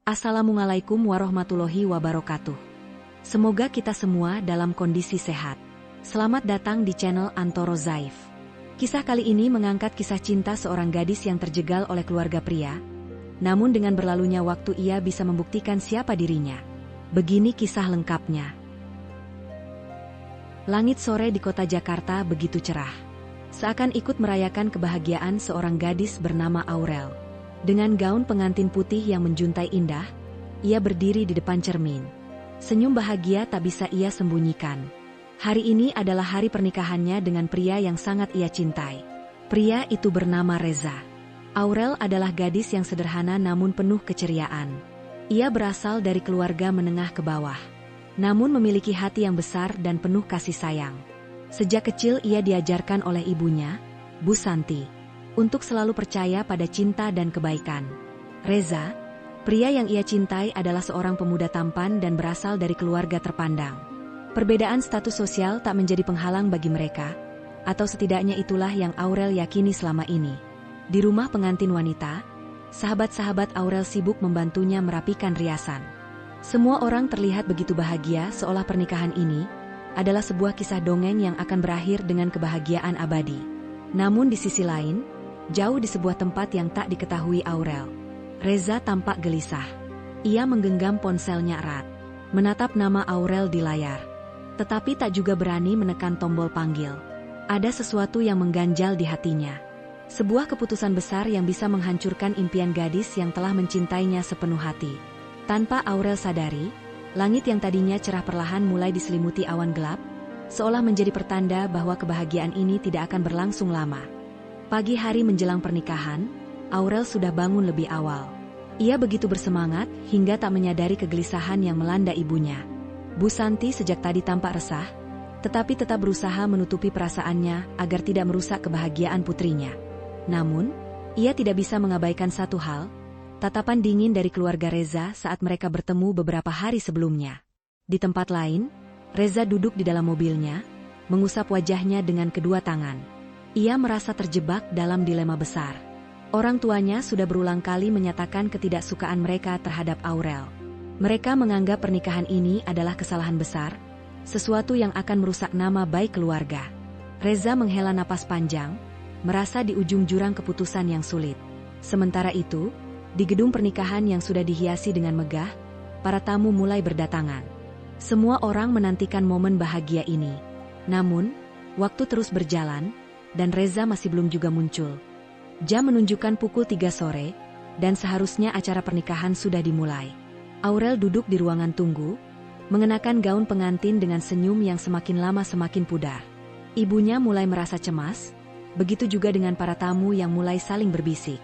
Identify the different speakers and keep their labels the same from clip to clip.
Speaker 1: Assalamualaikum warahmatullahi wabarakatuh. Semoga kita semua dalam kondisi sehat. Selamat datang di channel Antoro Zaif. Kisah kali ini mengangkat kisah cinta seorang gadis yang terjegal oleh keluarga pria. Namun dengan berlalunya waktu ia bisa membuktikan siapa dirinya. Begini kisah lengkapnya. Langit sore di kota Jakarta begitu cerah. Seakan ikut merayakan kebahagiaan seorang gadis bernama Aurel. Dengan gaun pengantin putih yang menjuntai indah, ia berdiri di depan cermin. Senyum bahagia tak bisa ia sembunyikan. Hari ini adalah hari pernikahannya dengan pria yang sangat ia cintai. Pria itu bernama Reza. Aurel adalah gadis yang sederhana namun penuh keceriaan. Ia berasal dari keluarga menengah ke bawah, namun memiliki hati yang besar dan penuh kasih sayang. Sejak kecil ia diajarkan oleh ibunya, Bu Santi, untuk selalu percaya pada cinta dan kebaikan. Reza, pria yang ia cintai adalah seorang pemuda tampan dan berasal dari keluarga terpandang. Perbedaan status sosial tak menjadi penghalang bagi mereka, atau setidaknya itulah yang Aurel yakini selama ini. Di rumah pengantin wanita, sahabat-sahabat Aurel sibuk membantunya merapikan riasan. Semua orang terlihat begitu bahagia seolah pernikahan ini adalah sebuah kisah dongeng yang akan berakhir dengan kebahagiaan abadi. Namun di sisi lain, jauh di sebuah tempat yang tak diketahui Aurel, Reza tampak gelisah. Ia menggenggam ponselnya erat, menatap nama Aurel di layar. Tetapi tak juga berani menekan tombol panggil. Ada sesuatu yang mengganjal di hatinya. Sebuah keputusan besar yang bisa menghancurkan impian gadis yang telah mencintainya sepenuh hati. Tanpa Aurel sadari, langit yang tadinya cerah perlahan mulai diselimuti awan gelap, seolah menjadi pertanda bahwa kebahagiaan ini tidak akan berlangsung lama. Pagi hari menjelang pernikahan, Aurel sudah bangun lebih awal. Ia begitu bersemangat hingga tak menyadari kegelisahan yang melanda ibunya. Bu Santi sejak tadi tampak resah, tetapi tetap berusaha menutupi perasaannya agar tidak merusak kebahagiaan putrinya. Namun, ia tidak bisa mengabaikan satu hal, tatapan dingin dari keluarga Reza saat mereka bertemu beberapa hari sebelumnya. Di tempat lain, Reza duduk di dalam mobilnya, mengusap wajahnya dengan kedua tangan. Ia merasa terjebak dalam dilema besar. Orang tuanya sudah berulang kali menyatakan ketidaksukaan mereka terhadap Aurel. Mereka menganggap pernikahan ini adalah kesalahan besar, sesuatu yang akan merusak nama baik keluarga. Reza menghela napas panjang, merasa di ujung jurang keputusan yang sulit. Sementara itu, di gedung pernikahan yang sudah dihiasi dengan megah, para tamu mulai berdatangan. Semua orang menantikan momen bahagia ini. Namun, waktu terus berjalan, dan Reza masih belum juga muncul. Jam menunjukkan pukul 3 sore, dan seharusnya acara pernikahan sudah dimulai. Aurel duduk di ruangan tunggu, mengenakan gaun pengantin dengan senyum yang semakin lama semakin pudar. Ibunya mulai merasa cemas, begitu juga dengan para tamu yang mulai saling berbisik.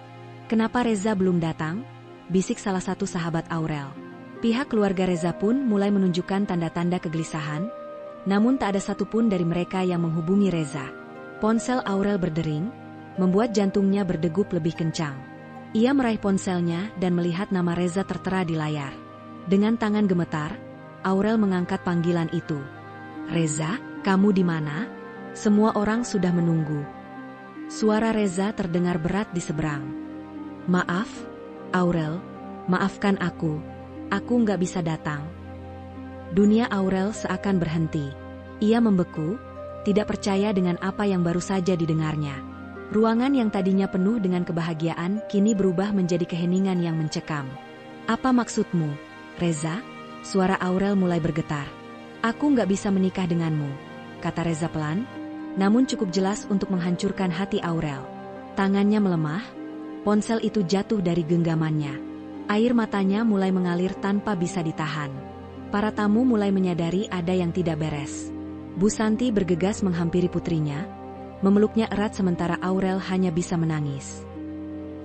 Speaker 1: "Kenapa Reza belum datang?" bisik salah satu sahabat Aurel. Pihak keluarga Reza pun mulai menunjukkan tanda-tanda kegelisahan, namun tak ada satupun dari mereka yang menghubungi Reza. Ponsel Aurel berdering, membuat jantungnya berdegup lebih kencang. Ia meraih ponselnya dan melihat nama Reza tertera di layar. Dengan tangan gemetar, Aurel mengangkat panggilan itu. "Reza, kamu di mana? Semua orang sudah menunggu." Suara Reza terdengar berat di seberang. "Maaf, Aurel, maafkan aku nggak bisa datang." Dunia Aurel seakan berhenti. Ia membeku, tidak percaya dengan apa yang baru saja didengarnya. Ruangan yang tadinya penuh dengan kebahagiaan kini berubah menjadi keheningan yang mencekam. "Apa maksudmu, Reza?" Suara Aurel mulai bergetar. "Aku nggak bisa menikah denganmu," kata Reza pelan, namun cukup jelas untuk menghancurkan hati Aurel. Tangannya melemah, ponsel itu jatuh dari genggamannya. Air matanya mulai mengalir tanpa bisa ditahan. Para tamu mulai menyadari ada yang tidak beres. Bu Santi bergegas menghampiri putrinya, memeluknya erat sementara Aurel hanya bisa menangis.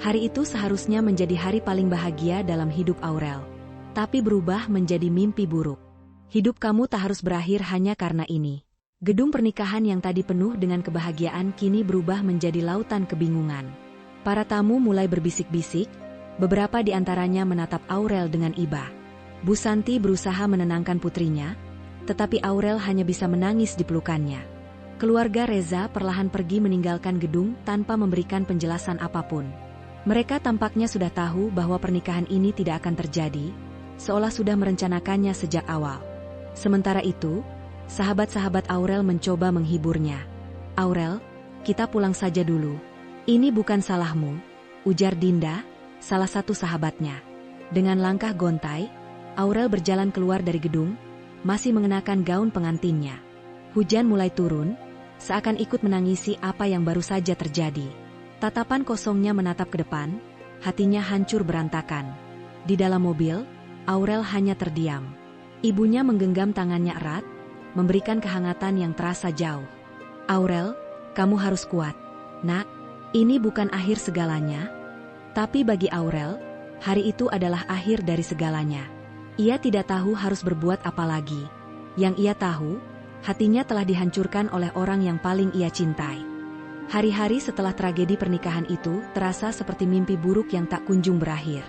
Speaker 1: Hari itu seharusnya menjadi hari paling bahagia dalam hidup Aurel, tapi berubah menjadi mimpi buruk. "Hidup kamu tak harus berakhir hanya karena ini." Gedung pernikahan yang tadi penuh dengan kebahagiaan kini berubah menjadi lautan kebingungan. Para tamu mulai berbisik-bisik, beberapa di antaranya menatap Aurel dengan iba. Bu Santi berusaha menenangkan putrinya, tetapi Aurel hanya bisa menangis di pelukannya. Keluarga Reza perlahan pergi meninggalkan gedung tanpa memberikan penjelasan apapun. Mereka tampaknya sudah tahu bahwa pernikahan ini tidak akan terjadi, seolah sudah merencanakannya sejak awal. Sementara itu, sahabat-sahabat Aurel mencoba menghiburnya. "Aurel, kita pulang saja dulu. Ini bukan salahmu," ujar Dinda, salah satu sahabatnya. Dengan langkah gontai, Aurel berjalan keluar dari gedung, masih mengenakan gaun pengantinnya. Hujan mulai turun, seakan ikut menangisi apa yang baru saja terjadi. Tatapan kosongnya menatap ke depan, hatinya hancur berantakan. Di dalam mobil, Aurel hanya terdiam. Ibunya menggenggam tangannya erat, memberikan kehangatan yang terasa jauh. "Aurel, kamu harus kuat. Nak, ini bukan akhir segalanya." Tapi bagi Aurel, hari itu adalah akhir dari segalanya. Ia tidak tahu harus berbuat apa lagi. Yang ia tahu, hatinya telah dihancurkan oleh orang yang paling ia cintai. Hari-hari setelah tragedi pernikahan itu terasa seperti mimpi buruk yang tak kunjung berakhir.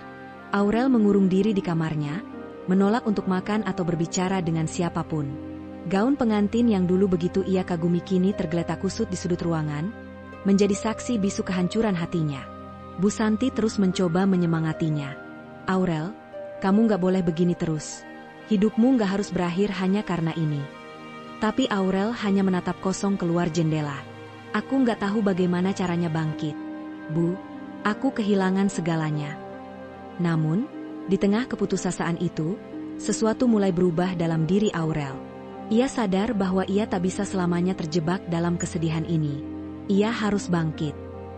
Speaker 1: Aurel mengurung diri di kamarnya, menolak untuk makan atau berbicara dengan siapapun. Gaun pengantin yang dulu begitu ia kagumi kini tergeletak kusut di sudut ruangan, menjadi saksi bisu kehancuran hatinya. Bu Santi terus mencoba menyemangatinya. "Aurel, kamu gak boleh begini terus. Hidupmu gak harus berakhir hanya karena ini." Tapi Aurel hanya menatap kosong keluar jendela. "Aku nggak tahu bagaimana caranya bangkit. Bu, aku kehilangan segalanya." Namun, di tengah keputusasaan itu, sesuatu mulai berubah dalam diri Aurel. Ia sadar bahwa ia tak bisa selamanya terjebak dalam kesedihan ini. Ia harus bangkit.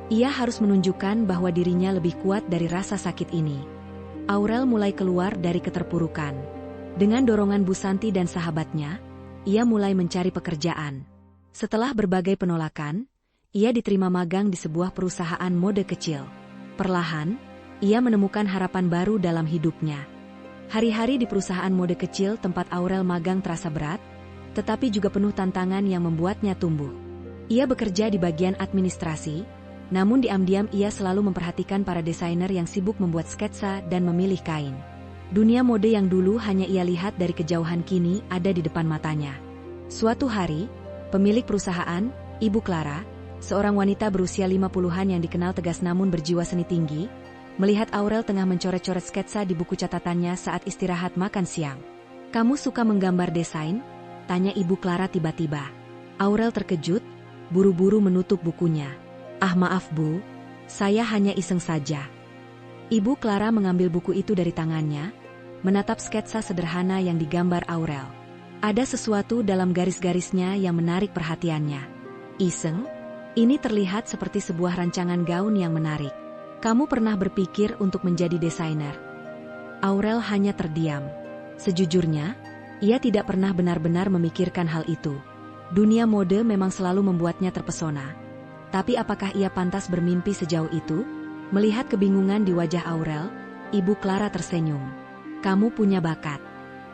Speaker 1: Ia harus menunjukkan bahwa dirinya lebih kuat dari rasa sakit ini. Aurel mulai keluar dari keterpurukan. Dengan dorongan Bu Santi dan sahabatnya, ia mulai mencari pekerjaan. Setelah berbagai penolakan, ia diterima magang di sebuah perusahaan mode kecil. Perlahan, ia menemukan harapan baru dalam hidupnya. Hari-hari di perusahaan mode kecil tempat Aurel magang terasa berat, tetapi juga penuh tantangan yang membuatnya tumbuh. Ia bekerja di bagian administrasi, namun diam-diam ia selalu memperhatikan para desainer yang sibuk membuat sketsa dan memilih kain. Dunia mode yang dulu hanya ia lihat dari kejauhan kini ada di depan matanya. Suatu hari, pemilik perusahaan, Ibu Clara, seorang wanita berusia 50-an yang dikenal tegas namun berjiwa seni tinggi, melihat Aurel tengah mencoret-coret sketsa di buku catatannya saat istirahat makan siang. "Kamu suka menggambar desain?" tanya Ibu Clara tiba-tiba. Aurel terkejut, buru-buru menutup bukunya. "Ah, maaf Bu, saya hanya iseng saja." Ibu Clara mengambil buku itu dari tangannya, menatap sketsa sederhana yang digambar Aurel. Ada sesuatu dalam garis-garisnya yang menarik perhatiannya. "Iseng? Ini terlihat seperti sebuah rancangan gaun yang menarik. Kamu pernah berpikir untuk menjadi desainer?" Aurel hanya terdiam. Sejujurnya, ia tidak pernah benar-benar memikirkan hal itu. Dunia mode memang selalu membuatnya terpesona. Tapi apakah ia pantas bermimpi sejauh itu? Melihat kebingungan di wajah Aurel, Ibu Clara tersenyum. "Kamu punya bakat.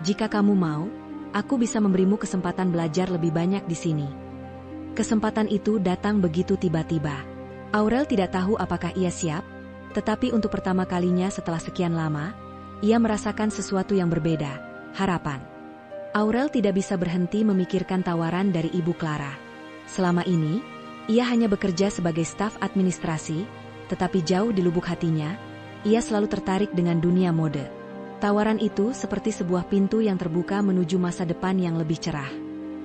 Speaker 1: Jika kamu mau, aku bisa memberimu kesempatan belajar lebih banyak di sini." Kesempatan itu datang begitu tiba-tiba. Aurel tidak tahu apakah ia siap, tetapi untuk pertama kalinya setelah sekian lama, ia merasakan sesuatu yang berbeda, harapan. Aurel tidak bisa berhenti memikirkan tawaran dari Ibu Clara. Selama ini, ia hanya bekerja sebagai staf administrasi, tetapi jauh di lubuk hatinya, ia selalu tertarik dengan dunia mode. Tawaran itu seperti sebuah pintu yang terbuka menuju masa depan yang lebih cerah.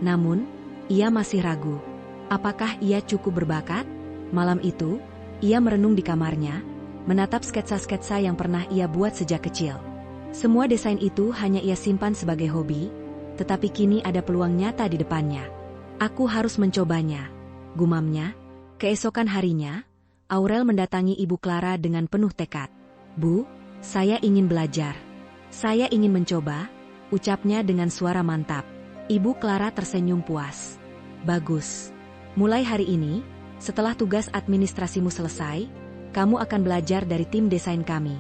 Speaker 1: Namun, ia masih ragu. Apakah ia cukup berbakat? Malam itu, ia merenung di kamarnya, menatap sketsa-sketsa yang pernah ia buat sejak kecil. Semua desain itu hanya ia simpan sebagai hobi, tetapi kini ada peluang nyata di depannya. "Aku harus mencobanya," gumamnya. Keesokan harinya, Aurel mendatangi Ibu Clara dengan penuh tekad. "Bu, saya ingin belajar. Saya ingin mencoba," ucapnya dengan suara mantap. Ibu Clara tersenyum puas. "Bagus. Mulai hari ini, setelah tugas administrasimu selesai, kamu akan belajar dari tim desain kami."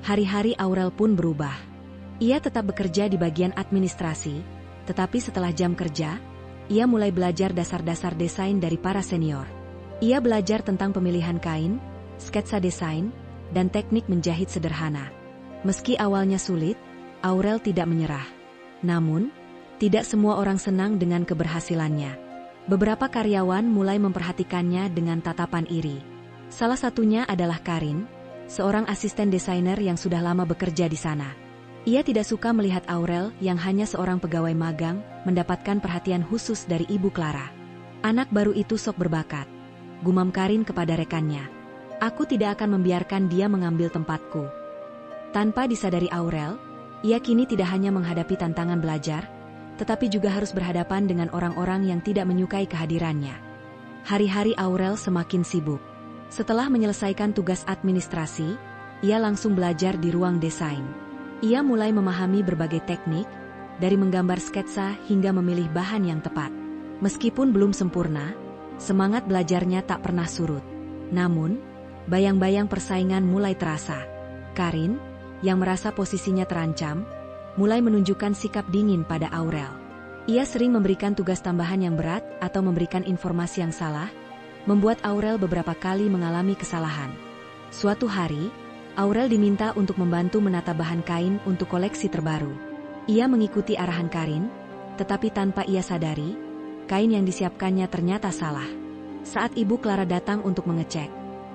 Speaker 1: Hari-hari Aurel pun berubah. Ia tetap bekerja di bagian administrasi, tetapi setelah jam kerja, ia mulai belajar dasar-dasar desain dari para senior. Ia belajar tentang pemilihan kain, sketsa desain, dan teknik menjahit sederhana. Meski awalnya sulit, Aurel tidak menyerah. Namun, tidak semua orang senang dengan keberhasilannya. Beberapa karyawan mulai memperhatikannya dengan tatapan iri. Salah satunya adalah Karin, seorang asisten desainer yang sudah lama bekerja di sana. Ia tidak suka melihat Aurel yang hanya seorang pegawai magang mendapatkan perhatian khusus dari Ibu Clara. Anak baru itu sok berbakat, gumam Karin kepada rekannya. Aku tidak akan membiarkan dia mengambil tempatku. Tanpa disadari Aurel, ia kini tidak hanya menghadapi tantangan belajar, tetapi juga harus berhadapan dengan orang-orang yang tidak menyukai kehadirannya. Hari-hari Aurel semakin sibuk. Setelah menyelesaikan tugas administrasi, ia langsung belajar di ruang desain. Ia mulai memahami berbagai teknik, dari menggambar sketsa hingga memilih bahan yang tepat. Meskipun belum sempurna, semangat belajarnya tak pernah surut. Namun, bayang-bayang persaingan mulai terasa. Karin, yang merasa posisinya terancam, mulai menunjukkan sikap dingin pada Aurel. Ia sering memberikan tugas tambahan yang berat atau memberikan informasi yang salah, membuat Aurel beberapa kali mengalami kesalahan. Suatu hari, Aurel diminta untuk membantu menata bahan kain untuk koleksi terbaru. Ia mengikuti arahan Karin, tetapi tanpa ia sadari, kain yang disiapkannya ternyata salah. Saat Ibu Clara datang untuk mengecek,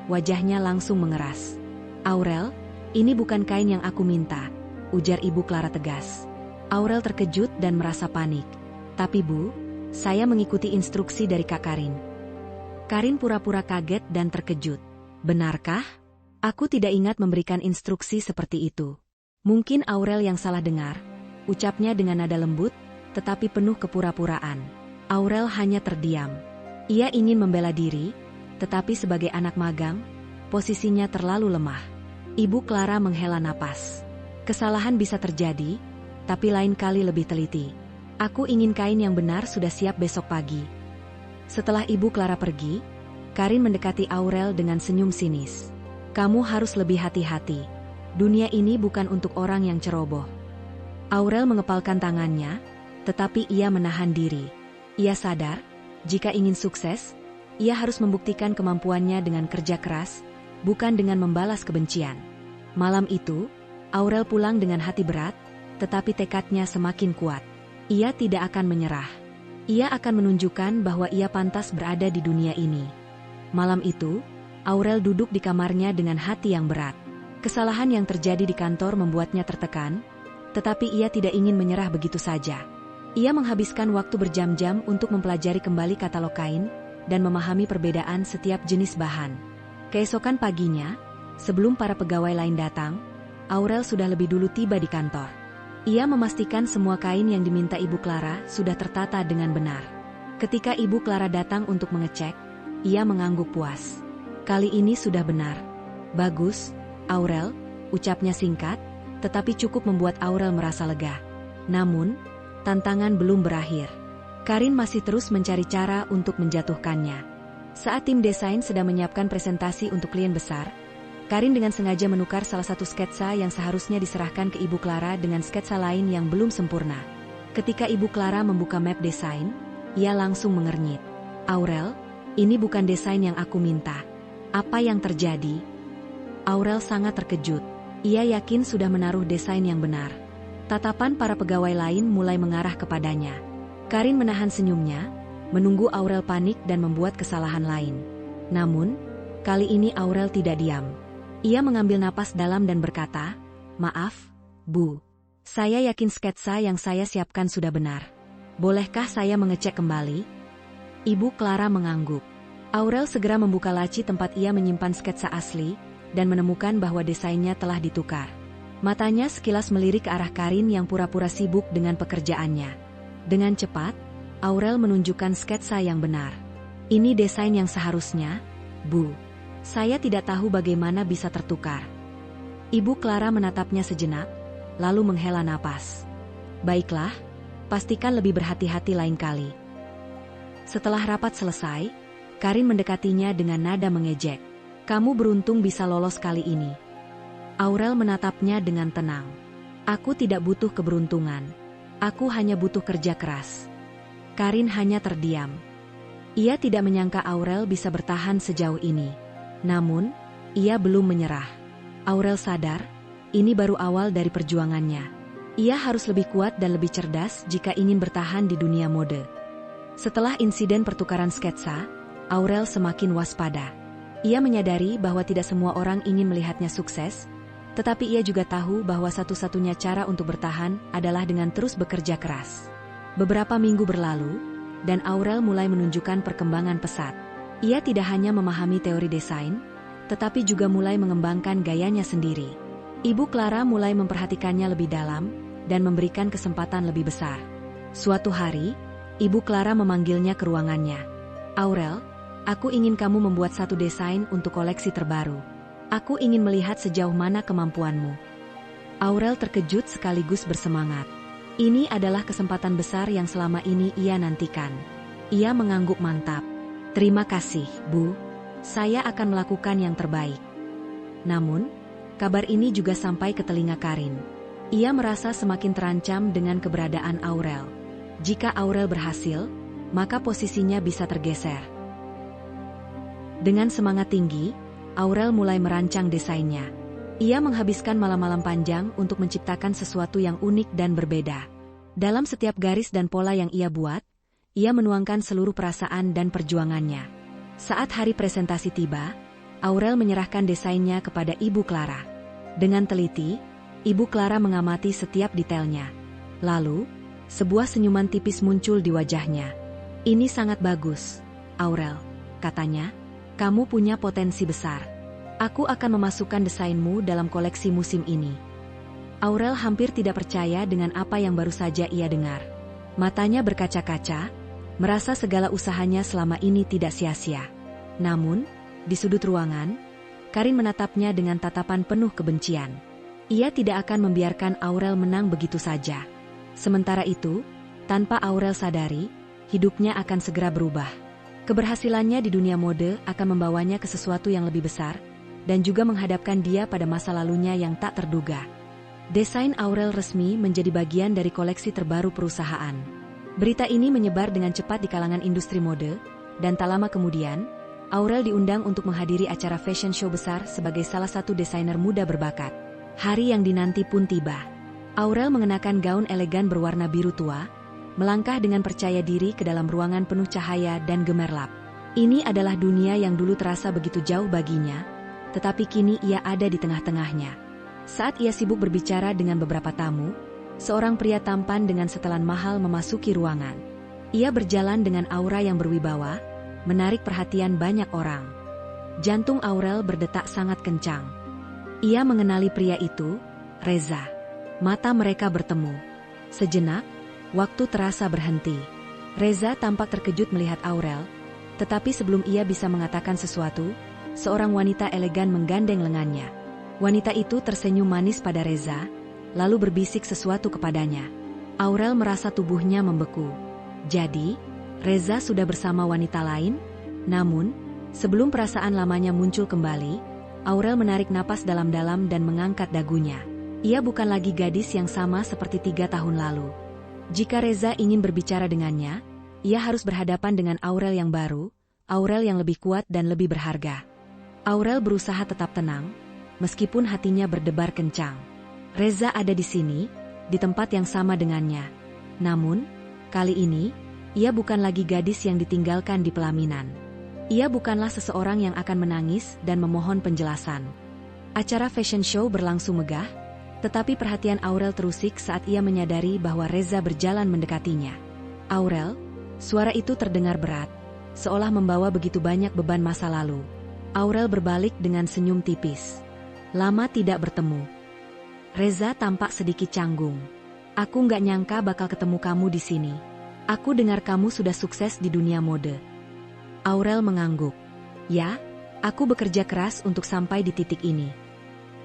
Speaker 1: wajahnya langsung mengeras. "Aurel, ini bukan kain yang aku minta," ujar Ibu Clara tegas. Aurel terkejut dan merasa panik. "Tapi Bu, saya mengikuti instruksi dari Kak Karin." Karin pura-pura kaget dan terkejut. "Benarkah? Aku tidak ingat memberikan instruksi seperti itu." Mungkin Aurel yang salah dengar, ucapnya dengan nada lembut, tetapi penuh kepura-puraan. Aurel hanya terdiam. Ia ingin membela diri, tetapi sebagai anak magang, posisinya terlalu lemah. Ibu Clara menghela napas. "Kesalahan bisa terjadi, tapi lain kali lebih teliti. Aku ingin kain yang benar sudah siap besok pagi." Setelah Ibu Clara pergi, Karin mendekati Aurel dengan senyum sinis. "Kamu harus lebih hati-hati. Dunia ini bukan untuk orang yang ceroboh." Aurel mengepalkan tangannya, tetapi ia menahan diri. Ia sadar, jika ingin sukses, ia harus membuktikan kemampuannya dengan kerja keras, bukan dengan membalas kebencian. Malam itu, Aurel pulang dengan hati berat, tetapi tekadnya semakin kuat. Ia tidak akan menyerah. Ia akan menunjukkan bahwa ia pantas berada di dunia ini. Malam itu, Aurel duduk di kamarnya dengan hati yang berat. Kesalahan yang terjadi di kantor membuatnya tertekan, tetapi ia tidak ingin menyerah begitu saja. Ia menghabiskan waktu berjam-jam untuk mempelajari kembali katalog kain dan memahami perbedaan setiap jenis bahan. Keesokan paginya, sebelum para pegawai lain datang, Aurel sudah lebih dulu tiba di kantor. Ia memastikan semua kain yang diminta Ibu Clara sudah tertata dengan benar. Ketika Ibu Clara datang untuk mengecek, ia mengangguk puas. "Kali ini sudah benar." "Bagus, Aurel," ucapnya singkat, tetapi cukup membuat Aurel merasa lega. Namun, tantangan belum berakhir. Karin masih terus mencari cara untuk menjatuhkannya. Saat tim desain sedang menyiapkan presentasi untuk klien besar, Karin dengan sengaja menukar salah satu sketsa yang seharusnya diserahkan ke Ibu Clara dengan sketsa lain yang belum sempurna. Ketika Ibu Clara membuka map desain, ia langsung mengernyit. "Aurel, ini bukan desain yang aku minta. Apa yang terjadi?" Aurel sangat terkejut. Ia yakin sudah menaruh desain yang benar. Tatapan para pegawai lain mulai mengarah kepadanya. Karin menahan senyumnya, menunggu Aurel panik dan membuat kesalahan lain. Namun, kali ini Aurel tidak diam. Ia mengambil napas dalam dan berkata, "Maaf, Bu. Saya yakin sketsa yang saya siapkan sudah benar. Bolehkah saya mengecek kembali?" Ibu Clara mengangguk. Aurel segera membuka laci tempat ia menyimpan sketsa asli, dan menemukan bahwa desainnya telah ditukar. Matanya sekilas melirik ke arah Karin yang pura-pura sibuk dengan pekerjaannya. Dengan cepat, Aurel menunjukkan sketsa yang benar. "Ini desain yang seharusnya, Bu. Saya tidak tahu bagaimana bisa tertukar." Ibu Clara menatapnya sejenak, lalu menghela napas. "Baiklah, pastikan lebih berhati-hati lain kali." Setelah rapat selesai, Karin mendekatinya dengan nada mengejek. "Kamu beruntung bisa lolos kali ini." Aurel menatapnya dengan tenang. "Aku tidak butuh keberuntungan. Aku hanya butuh kerja keras." Karin hanya terdiam. Ia tidak menyangka Aurel bisa bertahan sejauh ini. Namun, ia belum menyerah. Aurel sadar, ini baru awal dari perjuangannya. Ia harus lebih kuat dan lebih cerdas jika ingin bertahan di dunia mode. Setelah insiden pertukaran sketsa, Aurel semakin waspada. Ia menyadari bahwa tidak semua orang ingin melihatnya sukses, tetapi ia juga tahu bahwa satu-satunya cara untuk bertahan adalah dengan terus bekerja keras. Beberapa minggu berlalu, dan Aurel mulai menunjukkan perkembangan pesat. Ia tidak hanya memahami teori desain, tetapi juga mulai mengembangkan gayanya sendiri. Ibu Clara mulai memperhatikannya lebih dalam, dan memberikan kesempatan lebih besar. Suatu hari, Ibu Clara memanggilnya ke ruangannya. "Aurel, aku ingin kamu membuat satu desain untuk koleksi terbaru. Aku ingin melihat sejauh mana kemampuanmu." Aurel terkejut sekaligus bersemangat. Ini adalah kesempatan besar yang selama ini ia nantikan. Ia mengangguk mantap. "Terima kasih, Bu. Saya akan melakukan yang terbaik." Namun, kabar ini juga sampai ke telinga Karin. Ia merasa semakin terancam dengan keberadaan Aurel. Jika Aurel berhasil, maka posisinya bisa tergeser. Dengan semangat tinggi, Aurel mulai merancang desainnya. Ia menghabiskan malam-malam panjang untuk menciptakan sesuatu yang unik dan berbeda. Dalam setiap garis dan pola yang ia buat, ia menuangkan seluruh perasaan dan perjuangannya. Saat hari presentasi tiba, Aurel menyerahkan desainnya kepada Ibu Clara. Dengan teliti, Ibu Clara mengamati setiap detailnya. Lalu, sebuah senyuman tipis muncul di wajahnya. "Ini sangat bagus, Aurel," katanya. "Kamu punya potensi besar. Aku akan memasukkan desainmu dalam koleksi musim ini." Aurel hampir tidak percaya dengan apa yang baru saja ia dengar. Matanya berkaca-kaca, merasa segala usahanya selama ini tidak sia-sia. Namun, di sudut ruangan, Karin menatapnya dengan tatapan penuh kebencian. Ia tidak akan membiarkan Aurel menang begitu saja. Sementara itu, tanpa Aurel sadari, hidupnya akan segera berubah. Keberhasilannya di dunia mode akan membawanya ke sesuatu yang lebih besar, dan juga menghadapkan dia pada masa lalunya yang tak terduga. Desain Aurel resmi menjadi bagian dari koleksi terbaru perusahaan. Berita ini menyebar dengan cepat di kalangan industri mode, dan tak lama kemudian, Aurel diundang untuk menghadiri acara fashion show besar sebagai salah satu desainer muda berbakat. Hari yang dinanti pun tiba. Aurel mengenakan gaun elegan berwarna biru tua, melangkah dengan percaya diri ke dalam ruangan penuh cahaya dan gemerlap. Ini adalah dunia yang dulu terasa begitu jauh baginya, tetapi kini ia ada di tengah-tengahnya. Saat ia sibuk berbicara dengan beberapa tamu, seorang pria tampan dengan setelan mahal memasuki ruangan. Ia berjalan dengan aura yang berwibawa, menarik perhatian banyak orang. Jantung Aurel berdetak sangat kencang. Ia mengenali pria itu, Reza. Mata mereka bertemu. Sejenak, waktu terasa berhenti. Reza tampak terkejut melihat Aurel, tetapi sebelum ia bisa mengatakan sesuatu, seorang wanita elegan menggandeng lengannya. Wanita itu tersenyum manis pada Reza, lalu berbisik sesuatu kepadanya. Aurel merasa tubuhnya membeku. Jadi, Reza sudah bersama wanita lain? Namun, sebelum perasaan lamanya muncul kembali, Aurel menarik napas dalam-dalam dan mengangkat dagunya. Ia bukan lagi gadis yang sama seperti 3 tahun lalu. Jika Reza ingin berbicara dengannya, ia harus berhadapan dengan Aurel yang baru, Aurel yang lebih kuat dan lebih berharga. Aurel berusaha tetap tenang, meskipun hatinya berdebar kencang. Reza ada di sini, di tempat yang sama dengannya. Namun, kali ini, ia bukan lagi gadis yang ditinggalkan di pelaminan. Ia bukanlah seseorang yang akan menangis dan memohon penjelasan. Acara fashion show berlangsung megah, tetapi perhatian Aurel terusik saat ia menyadari bahwa Reza berjalan mendekatinya. "Aurel," suara itu terdengar berat, seolah membawa begitu banyak beban masa lalu. Aurel berbalik dengan senyum tipis. "Lama tidak bertemu." Reza tampak sedikit canggung. "Aku nggak nyangka bakal ketemu kamu di sini. Aku dengar kamu sudah sukses di dunia mode." Aurel mengangguk. "Ya, aku bekerja keras untuk sampai di titik ini."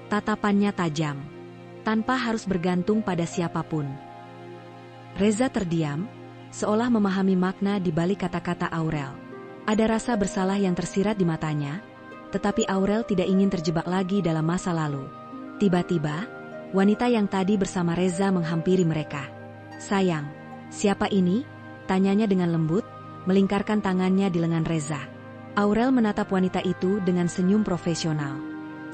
Speaker 1: Tatapannya tajam, tanpa harus bergantung pada siapapun. Reza terdiam, seolah memahami makna di balik kata-kata Aurel. Ada rasa bersalah yang tersirat di matanya, tetapi Aurel tidak ingin terjebak lagi dalam masa lalu. Tiba-tiba, wanita yang tadi bersama Reza menghampiri mereka. "Sayang, siapa ini?" tanyanya dengan lembut, melingkarkan tangannya di lengan Reza. Aurel menatap wanita itu dengan senyum profesional.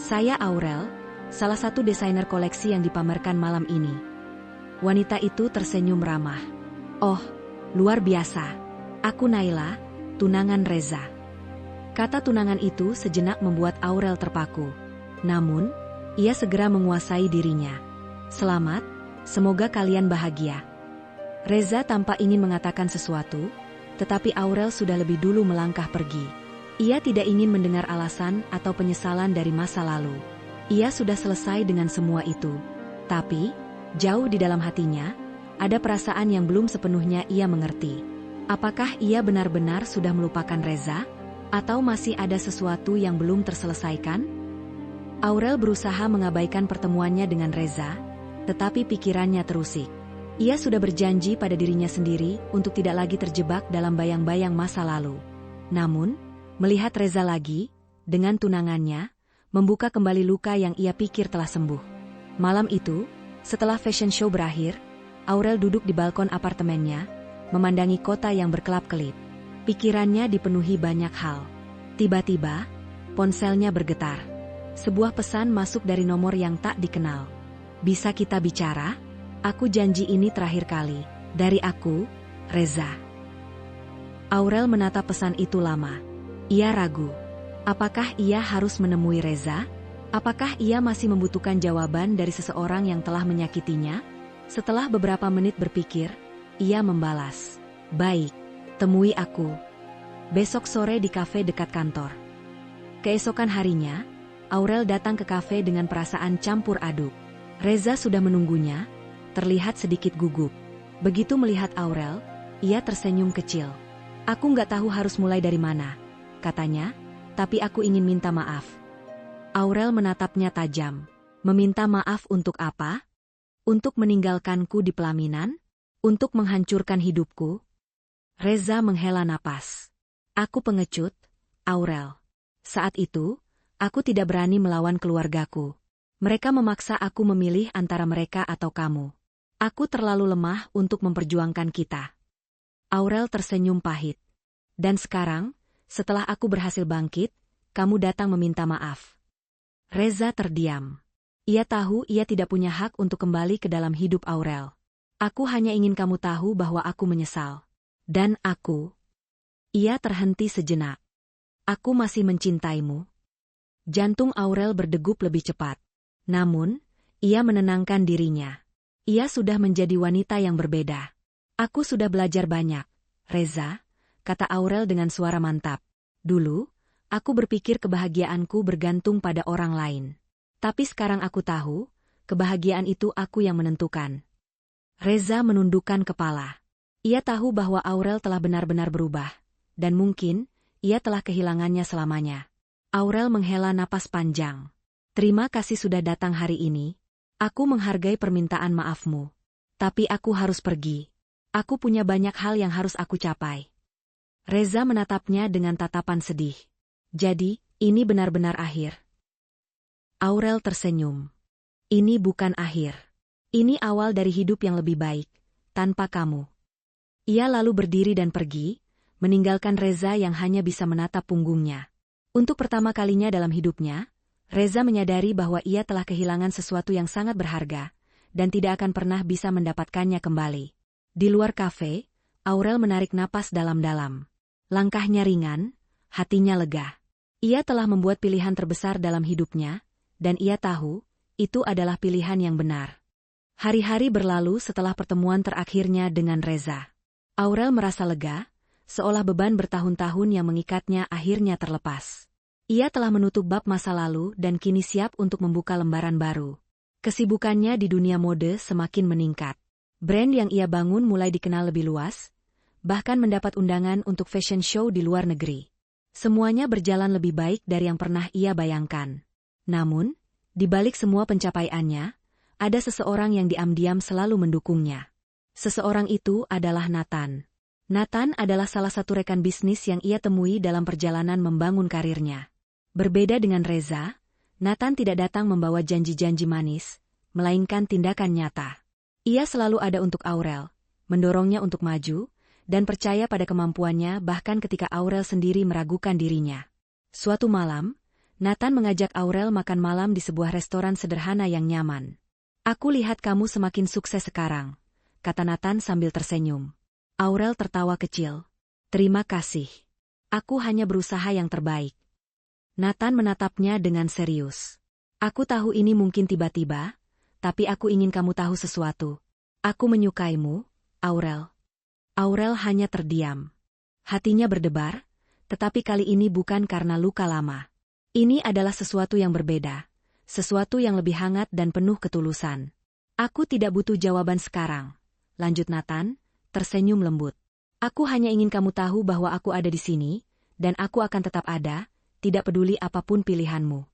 Speaker 1: "Saya Aurel, salah satu desainer koleksi yang dipamerkan malam ini." Wanita itu tersenyum ramah. "Oh, luar biasa. Aku Naila, tunangan Reza." Kata tunangan itu sejenak membuat Aurel terpaku. Namun, ia segera menguasai dirinya. Selamat, semoga kalian bahagia. Reza tampak ingin mengatakan sesuatu, tetapi Aurel sudah lebih dulu melangkah pergi. Ia tidak ingin mendengar alasan atau penyesalan dari masa lalu. Ia sudah selesai dengan semua itu. Tapi, jauh di dalam hatinya, ada perasaan yang belum sepenuhnya ia mengerti. Apakah ia benar-benar sudah melupakan Reza? Atau masih ada sesuatu yang belum terselesaikan? Aurel berusaha mengabaikan pertemuannya dengan Reza, tetapi pikirannya terusik. Ia sudah berjanji pada dirinya sendiri untuk tidak lagi terjebak dalam bayang-bayang masa lalu. Namun, melihat Reza lagi, dengan tunangannya, membuka kembali luka yang ia pikir telah sembuh. Malam itu, setelah fashion show berakhir, Aurel duduk di balkon apartemennya, memandangi kota yang berkelap-kelip. Pikirannya dipenuhi banyak hal. Tiba-tiba, ponselnya bergetar. Sebuah pesan masuk dari nomor yang tak dikenal. Bisa kita bicara? Aku janji ini terakhir kali. Dari aku, Reza. Aurel menatap pesan itu lama. Ia ragu. Apakah ia harus menemui Reza? Apakah ia masih membutuhkan jawaban dari seseorang yang telah menyakitinya? Setelah beberapa menit berpikir, ia membalas. Baik. Temui aku. Besok sore di kafe dekat kantor. Keesokan harinya, Aurel datang ke kafe dengan perasaan campur aduk. Reza sudah menunggunya, terlihat sedikit gugup. Begitu melihat Aurel, ia tersenyum kecil. Aku nggak tahu harus mulai dari mana, katanya, tapi aku ingin minta maaf. Aurel menatapnya tajam. Meminta maaf untuk apa? Untuk meninggalkanku di pelaminan? Untuk menghancurkan hidupku? Reza menghela napas. Aku pengecut, Aurel. Saat itu, aku tidak berani melawan keluargaku. Mereka memaksa aku memilih antara mereka atau kamu. Aku terlalu lemah untuk memperjuangkan kita. Aurel tersenyum pahit. Dan sekarang, setelah aku berhasil bangkit, kamu datang meminta maaf. Reza terdiam. Ia tahu ia tidak punya hak untuk kembali ke dalam hidup Aurel. Aku hanya ingin kamu tahu bahwa aku menyesal. Dan aku... Ia terhenti sejenak. Aku masih mencintaimu. Jantung Aurel berdegup lebih cepat. Namun, ia menenangkan dirinya. Ia sudah menjadi wanita yang berbeda. Aku sudah belajar banyak, Reza, kata Aurel dengan suara mantap. Dulu, aku berpikir kebahagiaanku bergantung pada orang lain. Tapi sekarang aku tahu, kebahagiaan itu aku yang menentukan. Reza menundukkan kepala. Ia tahu bahwa Aurel telah benar-benar berubah. Dan mungkin, ia telah kehilangannya selamanya. Aurel menghela napas panjang. Terima kasih sudah datang hari ini. Aku menghargai permintaan maafmu. Tapi aku harus pergi. Aku punya banyak hal yang harus aku capai. Reza menatapnya dengan tatapan sedih. Jadi, ini benar-benar akhir. Aurel tersenyum. Ini bukan akhir. Ini awal dari hidup yang lebih baik, tanpa kamu. Ia lalu berdiri dan pergi, meninggalkan Reza yang hanya bisa menatap punggungnya. Untuk pertama kalinya dalam hidupnya, Reza menyadari bahwa ia telah kehilangan sesuatu yang sangat berharga, dan tidak akan pernah bisa mendapatkannya kembali. Di luar kafe, Aurel menarik napas dalam-dalam. Langkahnya ringan, hatinya lega. Ia telah membuat pilihan terbesar dalam hidupnya, dan ia tahu, itu adalah pilihan yang benar. Hari-hari berlalu setelah pertemuan terakhirnya dengan Reza. Aurel merasa lega, seolah beban bertahun-tahun yang mengikatnya akhirnya terlepas. Ia telah menutup bab masa lalu dan kini siap untuk membuka lembaran baru. Kesibukannya di dunia mode semakin meningkat. Brand yang ia bangun mulai dikenal lebih luas, bahkan mendapat undangan untuk fashion show di luar negeri. Semuanya berjalan lebih baik dari yang pernah ia bayangkan. Namun, di balik semua pencapaiannya, ada seseorang yang diam-diam selalu mendukungnya. Seseorang itu adalah Nathan. Nathan adalah salah satu rekan bisnis yang ia temui dalam perjalanan membangun karirnya. Berbeda dengan Reza, Nathan tidak datang membawa janji-janji manis, melainkan tindakan nyata. Ia selalu ada untuk Aurel, mendorongnya untuk maju, dan percaya pada kemampuannya bahkan ketika Aurel sendiri meragukan dirinya. Suatu malam, Nathan mengajak Aurel makan malam di sebuah restoran sederhana yang nyaman. Aku lihat kamu semakin sukses sekarang, kata Nathan sambil tersenyum. Aurel tertawa kecil. Terima kasih. Aku hanya berusaha yang terbaik. Nathan menatapnya dengan serius. Aku tahu ini mungkin tiba-tiba, tapi aku ingin kamu tahu sesuatu. Aku menyukaimu, Aurel. Aurel hanya terdiam. Hatinya berdebar, tetapi kali ini bukan karena luka lama. Ini adalah sesuatu yang berbeda, sesuatu yang lebih hangat dan penuh ketulusan. Aku tidak butuh jawaban sekarang, lanjut Nathan, tersenyum lembut. Aku hanya ingin kamu tahu bahwa aku ada di sini, dan aku akan tetap ada, tidak peduli apapun pilihanmu.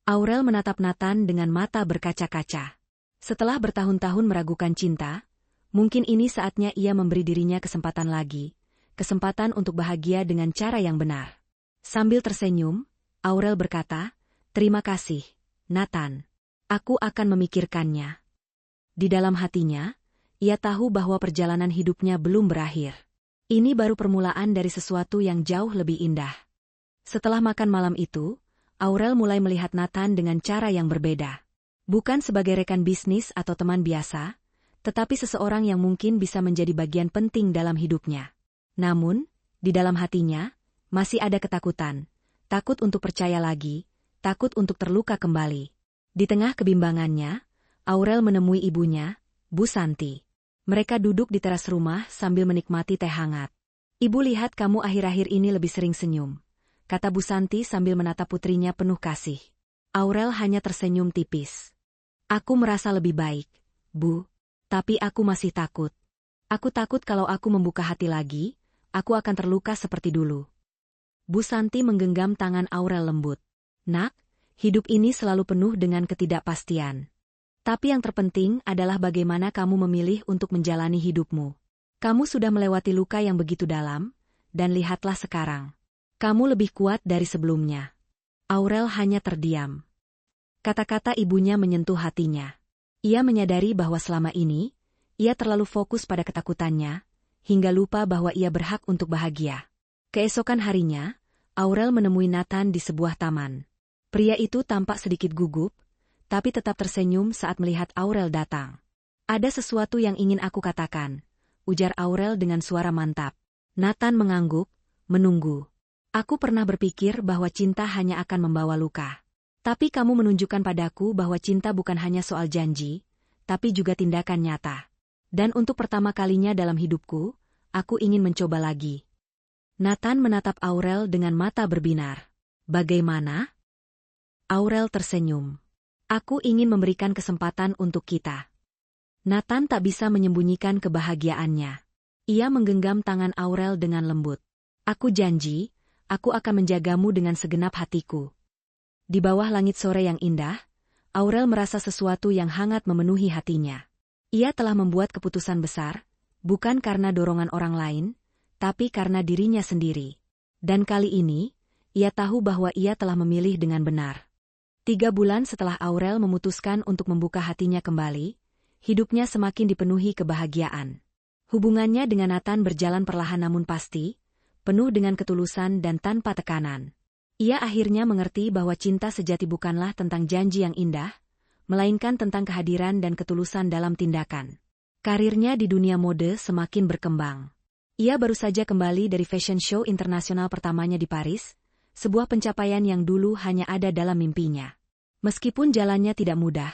Speaker 1: Aurel menatap Nathan dengan mata berkaca-kaca. Setelah bertahun-tahun meragukan cinta, mungkin ini saatnya ia memberi dirinya kesempatan lagi, kesempatan untuk bahagia dengan cara yang benar. Sambil tersenyum, Aurel berkata, "Terima kasih, Nathan. Aku akan memikirkannya." Di dalam hatinya, ia tahu bahwa perjalanan hidupnya belum berakhir. Ini baru permulaan dari sesuatu yang jauh lebih indah. Setelah makan malam itu, Aurel mulai melihat Nathan dengan cara yang berbeda. Bukan sebagai rekan bisnis atau teman biasa, tetapi seseorang yang mungkin bisa menjadi bagian penting dalam hidupnya. Namun, di dalam hatinya, masih ada ketakutan. Takut untuk percaya lagi, takut untuk terluka kembali. Di tengah kebimbangannya, Aurel menemui ibunya, Bu Santi. Mereka duduk di teras rumah sambil menikmati teh hangat. "Ibu lihat kamu akhir-akhir ini lebih sering senyum," kata Bu Santi sambil menatap putrinya penuh kasih. Aurel hanya tersenyum tipis. "Aku merasa lebih baik, Bu. Tapi aku masih takut. Aku takut kalau aku membuka hati lagi, aku akan terluka seperti dulu." Bu Santi menggenggam tangan Aurel lembut. "Nak, hidup ini selalu penuh dengan ketidakpastian. Tapi yang terpenting adalah bagaimana kamu memilih untuk menjalani hidupmu. Kamu sudah melewati luka yang begitu dalam, dan lihatlah sekarang. Kamu lebih kuat dari sebelumnya." Aurel hanya terdiam. Kata-kata ibunya menyentuh hatinya. Ia menyadari bahwa selama ini, ia terlalu fokus pada ketakutannya, hingga lupa bahwa ia berhak untuk bahagia. Keesokan harinya, Aurel menemui Nathan di sebuah taman. Pria itu tampak sedikit gugup, tapi tetap tersenyum saat melihat Aurel datang. "Ada sesuatu yang ingin aku katakan," ujar Aurel dengan suara mantap. Nathan mengangguk, menunggu. "Aku pernah berpikir bahwa cinta hanya akan membawa luka. Tapi kamu menunjukkan padaku bahwa cinta bukan hanya soal janji, tapi juga tindakan nyata. Dan untuk pertama kalinya dalam hidupku, aku ingin mencoba lagi." Nathan menatap Aurel dengan mata berbinar. "Bagaimana?" Aurel tersenyum. "Aku ingin memberikan kesempatan untuk kita." Nathan tak bisa menyembunyikan kebahagiaannya. Ia menggenggam tangan Aurel dengan lembut. "Aku janji, aku akan menjagamu dengan segenap hatiku." Di bawah langit sore yang indah, Aurel merasa sesuatu yang hangat memenuhi hatinya. Ia telah membuat keputusan besar, bukan karena dorongan orang lain, tapi karena dirinya sendiri. Dan kali ini, ia tahu bahwa ia telah memilih dengan benar. 3 bulan setelah Aurel memutuskan untuk membuka hatinya kembali, hidupnya semakin dipenuhi kebahagiaan. Hubungannya dengan Nathan berjalan perlahan namun pasti, penuh dengan ketulusan dan tanpa tekanan. Ia akhirnya mengerti bahwa cinta sejati bukanlah tentang janji yang indah, melainkan tentang kehadiran dan ketulusan dalam tindakan. Karirnya di dunia mode semakin berkembang. Ia baru saja kembali dari fashion show internasional pertamanya di Paris, sebuah pencapaian yang dulu hanya ada dalam mimpinya. Meskipun jalannya tidak mudah,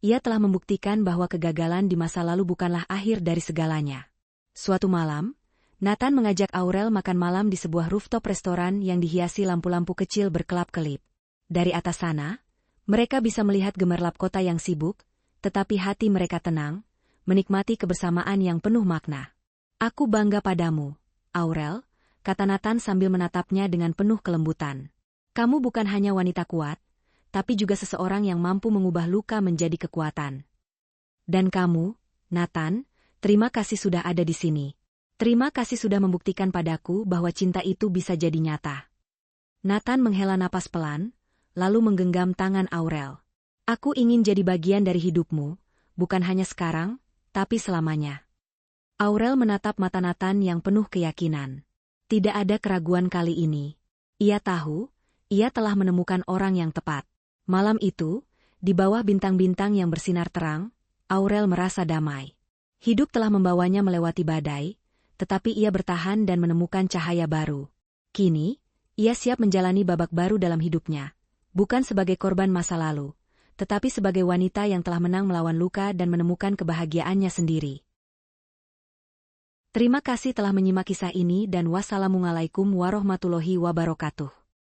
Speaker 1: ia telah membuktikan bahwa kegagalan di masa lalu bukanlah akhir dari segalanya. Suatu malam, Nathan mengajak Aurel makan malam di sebuah rooftop restoran yang dihiasi lampu-lampu kecil berkelap-kelip. Dari atas sana, mereka bisa melihat gemerlap kota yang sibuk, tetapi hati mereka tenang, menikmati kebersamaan yang penuh makna. "Aku bangga padamu, Aurel," kata Nathan sambil menatapnya dengan penuh kelembutan. "Kamu bukan hanya wanita kuat, tapi juga seseorang yang mampu mengubah luka menjadi kekuatan. Dan kamu, Nathan, terima kasih sudah ada di sini. Terima kasih sudah membuktikan padaku bahwa cinta itu bisa jadi nyata." Nathan menghela napas pelan, lalu menggenggam tangan Aurel. "Aku ingin jadi bagian dari hidupmu, bukan hanya sekarang, tapi selamanya." Aurel menatap mata Nathan yang penuh keyakinan. Tidak ada keraguan kali ini. Ia tahu, ia telah menemukan orang yang tepat. Malam itu, di bawah bintang-bintang yang bersinar terang, Aurel merasa damai. Hidup telah membawanya melewati badai, tetapi ia bertahan dan menemukan cahaya baru. Kini, ia siap menjalani babak baru dalam hidupnya, bukan sebagai korban masa lalu, tetapi sebagai wanita yang telah menang melawan luka dan menemukan kebahagiaannya sendiri. Terima kasih telah menyimak kisah ini dan wassalamualaikum warahmatullahi wabarakatuh.